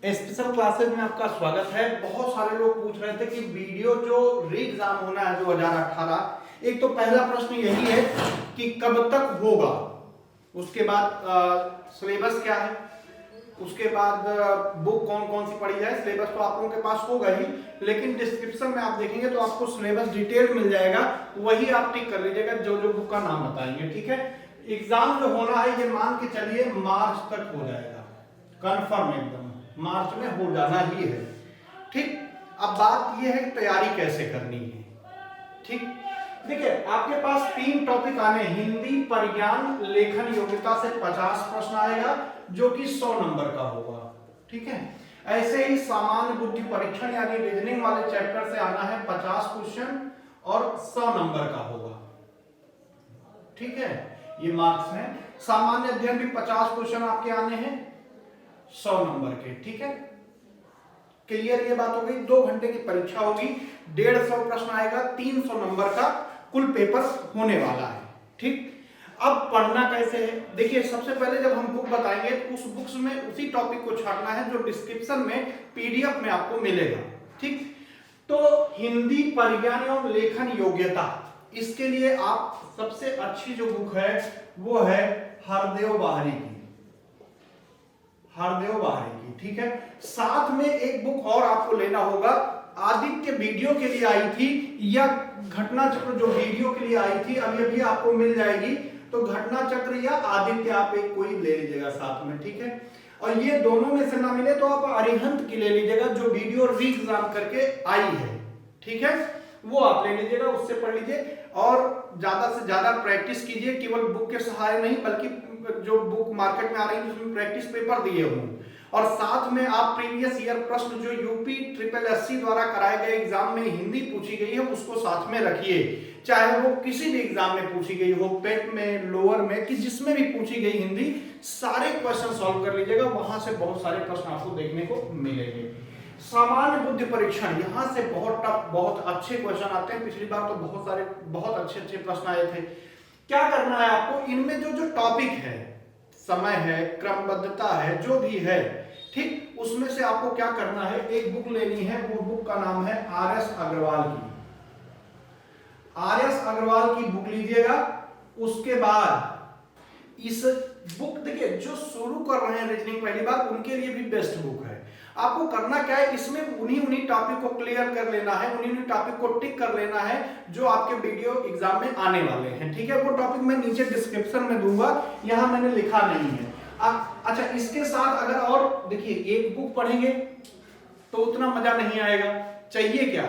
Special classes में आपका स्वागत है। बहुत सारे लोग पूछ रहे थे कि वीडियो जो री एग्जाम होना है 2018, एक तो पहला प्रश्न यही है कि कब तक होगा, उसके बाद सिलेबस क्या है, उसके बाद बुक कौन कौन सी पढ़ी जाए। सिलेबस तो आप लोगों के पास होगा ही, लेकिन डिस्क्रिप्शन में आप देखेंगे तो आपको सिलेबस डिटेल मिल जाएगा, वही आप टिक कर लीजिएगा जो जो बुक का नाम बताएंगे। ठीक है, एग्जाम जो होना है ये मान के चलिए मार्च तक हो जाएगा, कंफर्म एकदम मार्च में हो जाना ही है। ठीक, अब बात ये है कि तैयारी कैसे करनी है। ठीक, देखिए आपके पास 3 टॉपिक आने, हिंदी, परिज्ञान, लेखन योग्यता से 50 प्रश्न आएगा जो कि 100 नंबर का होगा। ठीक है, ऐसे ही सामान्य बुद्धि परीक्षण यानी रीजनिंग वाले चैप्टर से आना है 50 क्वेश्चन और 100 नंबर का होगा। ठीक है, ये मार्क्स हैं। सामान्य अध्ययन भी 50 क्वेश्चन आपके आने हैं 100 नंबर के। ठीक है, क्लियर ये बात हो गई। 2 घंटे की परीक्षा होगी, 150 प्रश्न आएगा, 300 नंबर का कुल पेपर होने वाला है। ठीक, अब पढ़ना कैसे है, देखिए सबसे पहले जब हम बुक बताएंगे तो उस बुक्स में उसी टॉपिक को छाटना है जो डिस्क्रिप्शन में पीडीएफ में आपको मिलेगा। ठीक, तो हिंदी, परिज्ञान एवं लेखन योग्यता, इसके लिए आप सबसे अच्छी जो बुक है वो है हरदेव बाहरी की, हरदेव बाहरी की। ठीक है, साथ में एक बुक और आपको लेना होगा, आदित्य वीडियो के लिए आई थी या घटना चक्र जो वीडियो के लिए आई थी, अभी अभी आपको मिल जाएगी, तो घटना चक्र या आदित्य आप एक कोई ले लीजिएगा साथ में। ठीक है, और ये दोनों में से ना मिले तो आप अरिहंत की ले लीजिएगा जो वीडियो री एग्जाम करके आई है। ठीक है, वो आप ले लीजिएगा, उससे पढ़ लीजिए और ज्यादा से ज्यादा प्रैक्टिस कीजिए, केवल बुक के सहारे नहीं बल्कि जो बुक मार्केट में आ रही है उसमें प्रैक्टिस पेपर दिए हों, और साथ में आप प्रीवियस ईयर प्रश्न जो यूपी ट्रिपल एससी द्वारा कराए गए एग्जाम में हिंदी पूछी गई है उसको साथ में रखिए, चाहे वो किसी भी एग्जाम में पूछी गई हो, पेट में, लोअर में, कि जिसमें भी पूछी गई हिंदी, सारे क्वेश्चन सॉल्व कर लीजिएगा, वहां से बहुत सारे प्रश्न आपको देखने को मिलेंगे। सामान्य बुद्धि परीक्षण, यहां से बहुत टफ, बहुत अच्छे क्वेश्चन आते हैं, पिछली बार तो बहुत अच्छे अच्छे प्रश्न आए थे। क्या करना है आपको, इनमें जो जो टॉपिक है, समय है, क्रमबद्धता है, जो भी है, ठीक, उसमें से आपको क्या करना है, एक बुक लेनी है, वो बुक का नाम है आर एस अग्रवाल की, आर एस अग्रवाल की बुक लीजिएगा। उसके बाद इस बुक, देखिए जो शुरू कर रहे हैं रीजनिंग पहली बार उनके लिए भी बेस्ट बुक है। आपको करना क्या है, इसमें उन्हीं टॉपिक को क्लियर कर लेना है, उन्हीं टॉपिक को टिक कर लेना है जो आपके वीडियो एग्जाम में आने वाले हैं। ठीक है, वो टॉपिक मैं नीचे डिस्क्रिप्शन में दूंगा, यहां मैंने लिखा नहीं है। अच्छा, इसके साथ अगर और देखिए एक बुक पढ़ेंगे तो उतना मजा नहीं आएगा। चाहिए क्या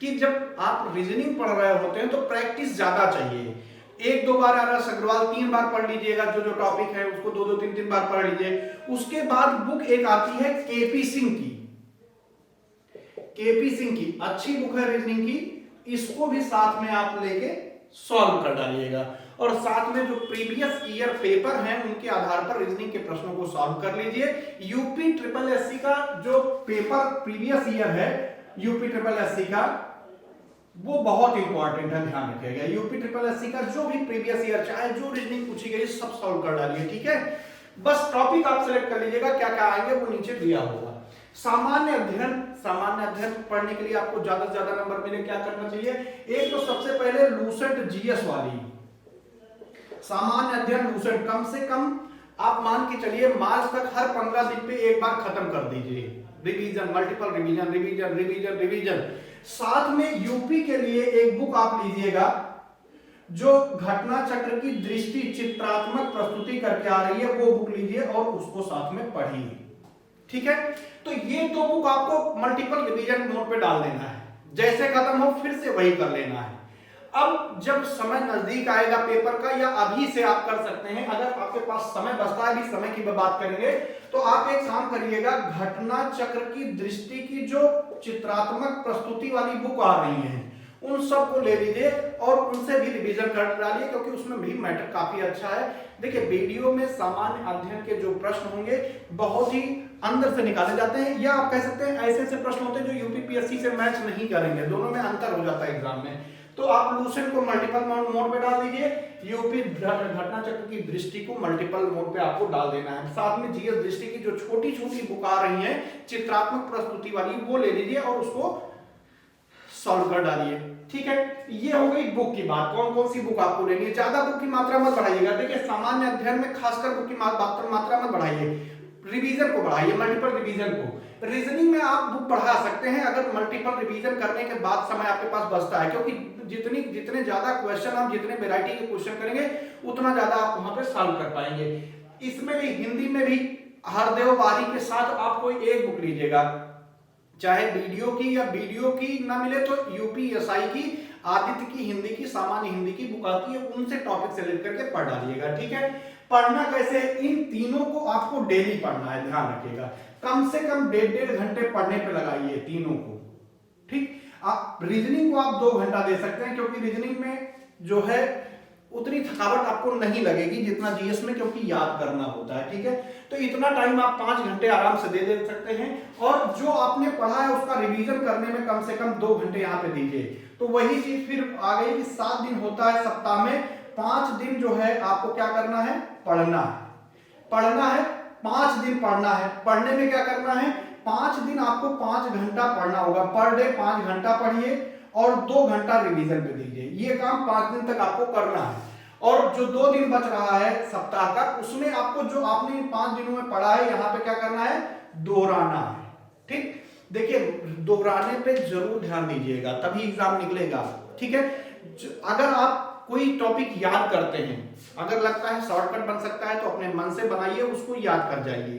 कि जब आप रीजनिंग पढ़ रहे होते हैं तो प्रैक्टिस ज्यादा चाहिए। 1-2 बार आर एस अग्रवाल 3 बार पढ़ लीजिएगा, जो जो टॉपिक है उसको 2-2, 3-3 बार पढ़ लीजिए। उसके बाद बुक एक आती है केपी सिंह की, केपी सिंह की अच्छी बुक है रीजनिंग की, इसको भी साथ में आप लेके सॉल्व कर डालिएगा, और साथ में जो प्रीवियस ईयर पेपर हैं उनके आधार पर रीजनिंग के प्रश्नों को सॉल्व कर लीजिए। यूपी ट्रिपल एससी का जो पेपर प्रीवियस ईयर है यूपी ट्रिपल एससी का, वो बहुत इंपॉर्टेंट है, ध्यान रखिएगा। यूपी ट्रिपल एससी का जो भी प्रीवियस ईयर चाहे जो रीजनिंग पूछी गई सब सॉल्व कर डालिए। ठीक है, बस टॉपिक आप सिलेक्ट कर लीजिएगा, क्या क्या आएंगे वो नीचे दिया होगा। सामान्य अध्ययन, सामान्य अध्ययन पढ़ने के लिए आपको ज्यादा से ज्यादा नंबर मिले क्या करना चाहिए, एक तो सबसे पहले लूसेंट जीएस वाली सामान्य अध्ययन लूसेंट, कम से कम आप मान के चलिए मार्च तक हर 15 दिन पे एक बार खत्म कर दीजिए। Revision, multiple revision, revision revision revision. साथ में यूपी के लिए एक बुक आप लीजिएगा जो घटना चक्र की दृष्टि चित्रात्मक प्रस्तुति करके आ रही है, वो बुक लीजिए और उसको साथ में पढ़िए। ठीक है, तो ये 2 बुक आपको मल्टीपल रिवीजन मोड पे डाल देना है, जैसे खत्म हो फिर से वही कर लेना है। अब जब समय नजदीक आएगा पेपर का, या अभी से आप कर सकते हैं, अगर आपके पास समय बचता है, अभी समय की बात करेंगे, तो आप एक काम करिएगा, घटना चक्र की दृष्टि की जो चित्रात्मक प्रस्तुति वाली बुक आ रही है उन सब को ले लीजिए और उनसे भी रिवीजन कर डालिए, क्योंकि उसमें भी मैटर काफी अच्छा है। देखिए वीडियो में सामान्य अध्ययन के जो प्रश्न होंगे बहुत ही अंदर से निकाले जाते हैं, या आप कह सकते हैं ऐसे ऐसे प्रश्न होते हैं जो यूपीपीएससी से मैच नहीं करेंगे, दोनों में अंतर हो जाता है एग्जाम में, तो आप लूसेंट को मल्टीपल मोड पे डाल दीजिए, यूपी घटना चक्र की दृष्टि को मल्टीपल मोड पे आपको डाल देना है। साथ में जीएस दृष्टि की जो छोटी छोटी बुक आ रही है चित्रात्मक प्रस्तुति वाली, वो ले लीजिए और उसको सॉल्व कर डालिए। ठीक है, ये हो गई बुक की बात। कौन कौन सी बुक आपको लेनी है, ज्यादा बुक की मात्रा मत बढ़ाइएगा। देखिए सामान्य अध्ययन में खासकर बुक की मात्रा मत बढ़ाइए, रिवीजन को बढ़ाइए, मल्टीपल रिवीजन को। रीजनिंग में आप बुक बढ़ा सकते हैं अगर मल्टीपल रिवीजन करने के बाद समय आपके पास बचता है, क्योंकि जितने ज्यादा क्वेश्चन आप जितने वैरायटी के क्वेश्चन करेंगे उतना ज्यादा आप वहां पे सॉल्व कर पाएंगे। इसमें भी हिंदी में भी हरदेव बारी के साथ आप कोई एक बुक लीजिएगा, चाहे वीडियो की या वीडियो की ना मिले तो यूपीएसआई की आदित्य की हिंदी की सामान्य हिंदी की बुक आती है, उनसे टॉपिक सेलेक्ट करके पढ़ डालिएगा। ठीक है, पढ़ना कैसे, इन तीनों को आपको डेली पढ़ना है, ध्यान रखिएगा। कम से कम 1.5 घंटे पढ़ने पे लगाइए तीनों को। ठीक, आप रीजनिंग को आप 2 घंटा दे सकते हैं, क्योंकि रीजनिंग में जो है उतनी थकावट आपको नहीं लगेगी जितना जीएस में, क्योंकि याद करना होता है। ठीक है, तो इतना टाइम आप 5 घंटे आराम से दे सकते हैं, और जो आपने पढ़ा है उसका रिवीजन करने में कम से कम 2 घंटे यहाँ पे दीजिए। तो वही चीज फिर आ गई कि 7 दिन होता है सप्ताह में, 5 दिन जो है आपको क्या करना है, पढ़ना है 5 दिन पढ़ना है। पढ़ने में क्या करना है, 5 दिन आपको 5 घंटा पढ़ना होगा, पर डे 5 घंटा पढ़िए और 2 घंटा रिवीजन पे दीजिए। ये काम 5 दिन तक आपको करना है। और जो 2 दिन बच रहा है सप्ताह का, उसमें आपको जो आपने 5 दिनों में पढ़ा है यहाँ पे क्या करना है, दोहराना है। ठीक, देखिए दोहराने पे जरूर ध्यान दीजिएगा, तभी एग्जाम निकलेगा। ठीक है, अगर आप कोई टॉपिक याद करते हैं, अगर लगता है शॉर्टकट बन सकता है तो अपने मन से बनाइए, उसको याद कर जाइए।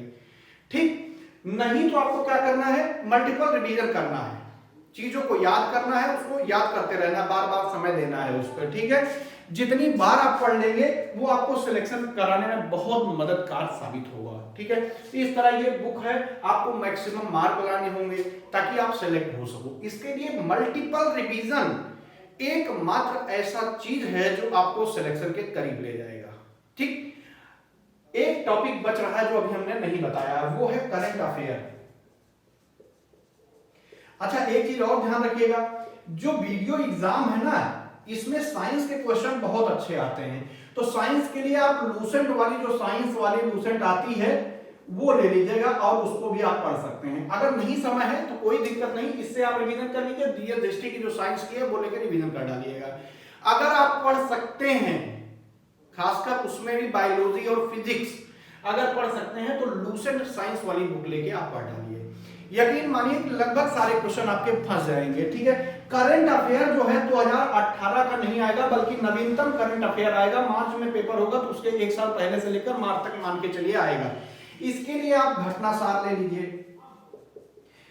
ठीक, नहीं तो आपको क्या करना है, मल्टीपल रिवीजन करना है, चीजों को याद करना है, उसको याद करते रहना, बार बार समय देना है उस पर। ठीक है, जितनी बार आप पढ़ लेंगे वो आपको सिलेक्शन कराने में बहुत मददगार साबित होगा। ठीक है, इस तरह ये बुक है, आपको मैक्सिमम मार्क लाने होंगे ताकि आप सिलेक्ट हो सको। इसके लिए मल्टीपल रिवीजन एकमात्र ऐसा चीज है जो आपको सिलेक्शन के करीब ले जाएगा। ठीक, एक टॉपिक बच रहा है जो अभी हमने नहीं बताया, वो है करंट अफेयर। अच्छा, एक चीज और ध्यान रखिएगा, जो वीडियो एग्जाम है ना, इसमें साइंस के क्वेश्चन बहुत अच्छे आते हैं। तो साइंस के लिए आप लूसेंट वाली, जो साइंस वाली लूसेंट आती है वो ले लीजिएगा और उसको भी आप पढ़ सकते हैं। अगर नहीं समय है तो कोई दिक्कत नहीं, इससे आप रिवीजन कर लीजिए। जीएस दृष्टि की जो साइंस की है वो लेकर रिवीजन कर डालिएगा। अगर आप पढ़ सकते हैं, खासकर उसमें भी बायोलॉजी और फिजिक्स अगर पढ़ सकते हैं, तो लूसेंट साइंस वाली बुक लेके आप पढ़ डालिए। यकीन मानिए कि लगभग सारे क्वेश्चन आपके फंस जाएंगे। ठीक है, करंट अफेयर जो है 2018 का नहीं आएगा, बल्कि नवीनतम करंट अफेयर आएगा। मार्च में पेपर होगा तो उसके 1 साल पहले से लेकर मार्च तक मान के चलिए आएगा। इसके लिए आप घटनासार ले लीजिए।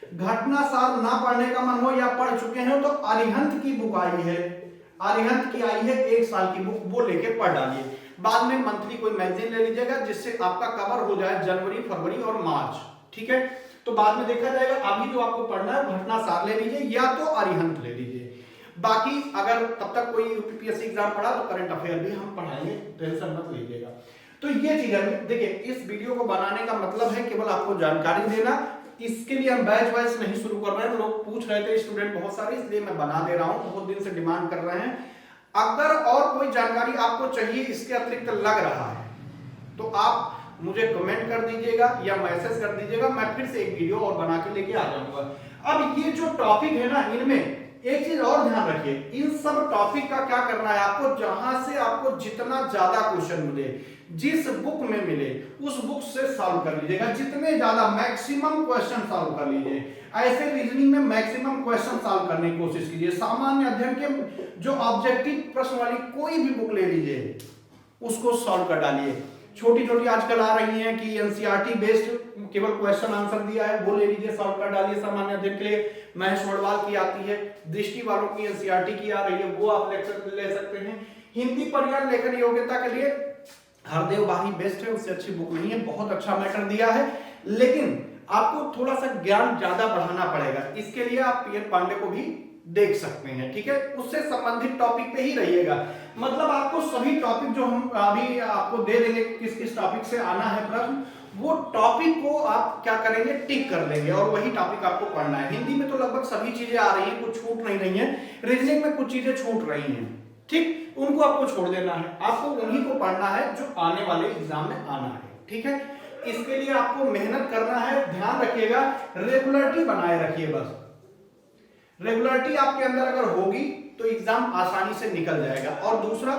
घटनासार ना पढ़ने का मन हो या पढ़ चुके हैं तो अरिहंत की बुक आई है, अरिहंत की आई है 1 साल की बुक, वो लेके पढ़ डालिए। बाद में मंथली कोई मैगजीन ले लीजिएगा जिससे आपका कवर हो जाए जनवरी, फरवरी और मार्च। ठीक है, तो बाद में देखा जाएगा। अभी जो आपको पढ़ना है घटनासार ले लीजिए या तो अरिहंत ले लीजिए। बाकी अगर तब तक कोई यूपीपीएससी एग्जाम पढ़ा तो करंट अफेयर भी हम पढ़ाएंगे, टेंशन मत लीजिएगा। तो ये चीज है। देखिए, इस वीडियो को बनाने का मतलब है केवल आपको जानकारी देना। इसके लिए हम बैच वाइज नहीं शुरू कर रहे हैं, लोग पूछ रहे थे स्टूडेंट बहुत सारे, इसलिए मैं बना दे रहा हूं, बहुत दिन से डिमांड कर रहे हैं। अगर और कोई जानकारी आपको चाहिए इसके अतिरिक्त लग रहा है तो आप मुझे कमेंट कर दीजिएगा या मैसेज कर दीजिएगा, मैं फिर से एक वीडियो और बना के लेके आ जाऊंगा। अब ये जो टॉपिक है ना, इनमें एक चीज और ध्यान रखिए, इन सब टॉपिक का क्या करना है आपको, जहां से आपको जितना ज्यादा क्वेश्चन मिले, जिस बुक में मिले उस बुक से सॉल्व कर लीजिएगा। जितने ज्यादा मैक्सिमम क्वेश्चन सॉल्व कर लीजिए। ऐसे रीजनिंग में मैक्सिमम क्वेश्चन सॉल्व करने की कोशिश कीजिए। सामान्य अध्ययन के जो ऑब्जेक्टिव प्रश्न वाली कोई भी बुक ले लीजिए, उसको सॉल्व कर डालिए। छोटी छोटी आजकल आ रही हैं कि एनसीईआरटी बेस्ड केवल क्वेश्चन आंसर दिया है, वो ले लीजिए, सॉल्व कर डालिए। सामान्य अध्ययन के लिए महेश वड़वाल की आती है, दृष्टि वालों की एनसीईआरटी की आ रही है, वो आप लेक्चर ले सकते हैं। हिंदी पर्याय लेखन योग्यता के लिए हरदेव बारी बेस्ट है, उससे अच्छी बुक नहीं है, बहुत अच्छा मैटर दिया है, लेकिन आपको थोड़ा सा ज्ञान ज्यादा बढ़ाना पड़ेगा। इसके लिए आप पीएन पांडे को भी देख सकते हैं। ठीक है, उससे संबंधित टॉपिक पे ही रहिएगा। मतलब आपको सभी टॉपिक जो हम अभी आपको दे देंगे, किस किस टॉपिक से आना है प्रश्न, वो टॉपिक को आप क्या करेंगे, टिक कर लेंगे और वही टॉपिक आपको पढ़ना है। हिंदी में तो लगभग सभी चीजें आ रही हैं, कुछ छूट नहीं रही है, रीजनिंग में कुछ चीजें छूट रही हैं, ठीक, उनको आपको छोड़ देना है, आपको उन्हीं को पढ़ना है जो आने वाले एग्जाम में आना है, ठीक है। इसके लिए आपको मेहनत करना है, ध्यान रखिएगा, रेगुलरिटी बनाए रखिए, बस रेगुलरिटी आपके अंदर अगर होगी तो एग्जाम आसानी से निकल जाएगा। और दूसरा,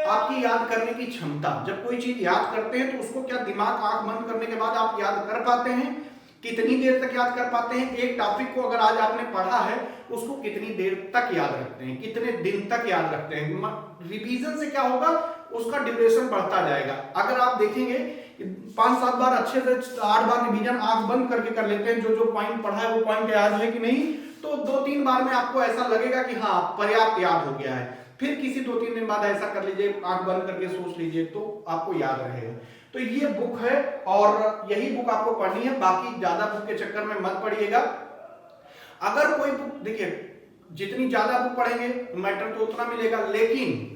आपकी याद करने की क्षमता, जब कोई चीज याद करते हैं तो उसको क्या दिमाग आंख बंद करने के बाद आप याद कर पाते हैं, कितनी देर तक याद कर पाते हैं, एक टॉपिक को अगर आज आपने पढ़ा है उसको कितनी देर तक याद रखते हैं, कितने दिन तक याद रखते हैं। रिवीजन से क्या होगा, उसका ड्यूरेशन बढ़ता जाएगा। अगर आप देखेंगे 5-7 बार अच्छे से 8 बार रिवीजन आंख बंद करके कर लेते हैं, जो जो पॉइंट पढ़ा है वो पॉइंट याद है कि नहीं, तो 2-3 बार में आपको ऐसा लगेगा कि हाँ पर्याप्त याद हो गया है। फिर किसी 2-3 दिन बाद ऐसा कर लीजिए, आंख बंद करके सोच लीजिए, तो आपको याद रहेगा। तो ये बुक है और यही बुक आपको पढ़नी है, बाकी ज्यादा बुक के चक्कर में मत पढ़िएगा। अगर कोई बुक, देखिए जितनी ज्यादा बुक पढ़ेंगे मैटर तो उतना मिलेगा, लेकिन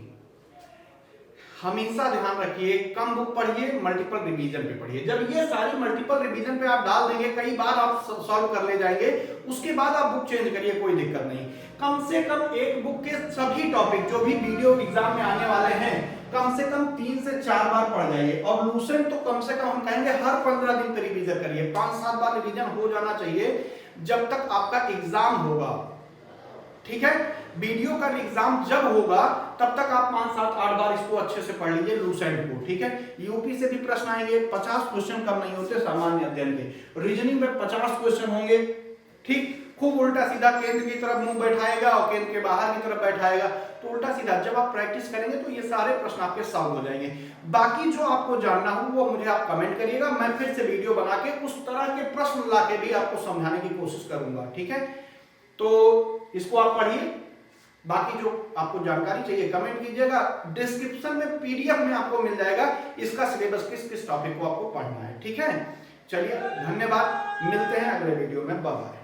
हमेशा ध्यान रखिए कम बुक पढ़िए, मल्टीपल रिवीजन पे पढ़िए। जब ये सारी मल्टीपल रिवीजन पे आप डाल देंगे, कई बार आप सॉल्व कर ले जाएंगे, उसके बाद आप बुक चेंज करिए, कोई दिक्कत नहीं। कम से कम एक बुक के सभी टॉपिक जो भी वीडियो एग्जाम में आने वाले हैं, कम से कम 3 से 4 बार पढ़ जाइए। और लूसेंट तो कम से कम हम कहेंगे हर 15 दिन पे रिवीजन करिए, 5-7 बार रिवीजन हो जाना चाहिए जब तक आपका एग्जाम होगा, ठीक है। वीडियो का एग्जाम जब होगा तब तक आप 5-7-8 बार इसको अच्छे से पढ़ लीजिए लूसेंट को, ठीक है। यूपी से भी प्रश्न आएंगे, 50 क्वेश्चन कम नहीं होते सामान्य अध्ययन के, रीजनिंग में 50 क्वेश्चन होंगे, ठीक। खूब उल्टा सीधा केंद्र की तरफ मुंह बैठाएगा और केंद्र के बाहर की तरफ बैठाएगा, तो उल्टा सीधा जब आप प्रैक्टिस करेंगे तो ये सारे प्रश्न आपके सॉल्व हो जाएंगे। बाकी जो आपको जानना हो वो मुझे आप कमेंट करिएगा, मैं फिर से वीडियो बना के उस तरह के प्रश्न लाके भी आपको समझाने की कोशिश करूंगा, ठीक है। तो इसको आप पढ़िए, बाकी जो आपको जानकारी चाहिए कमेंट कीजिएगा। डिस्क्रिप्शन में पीडीएफ में आपको मिल जाएगा इसका सिलेबस, किस किस टॉपिक को आपको पढ़ना है, ठीक है। चलिए धन्यवाद, मिलते हैं अगले वीडियो में, बाय बाय।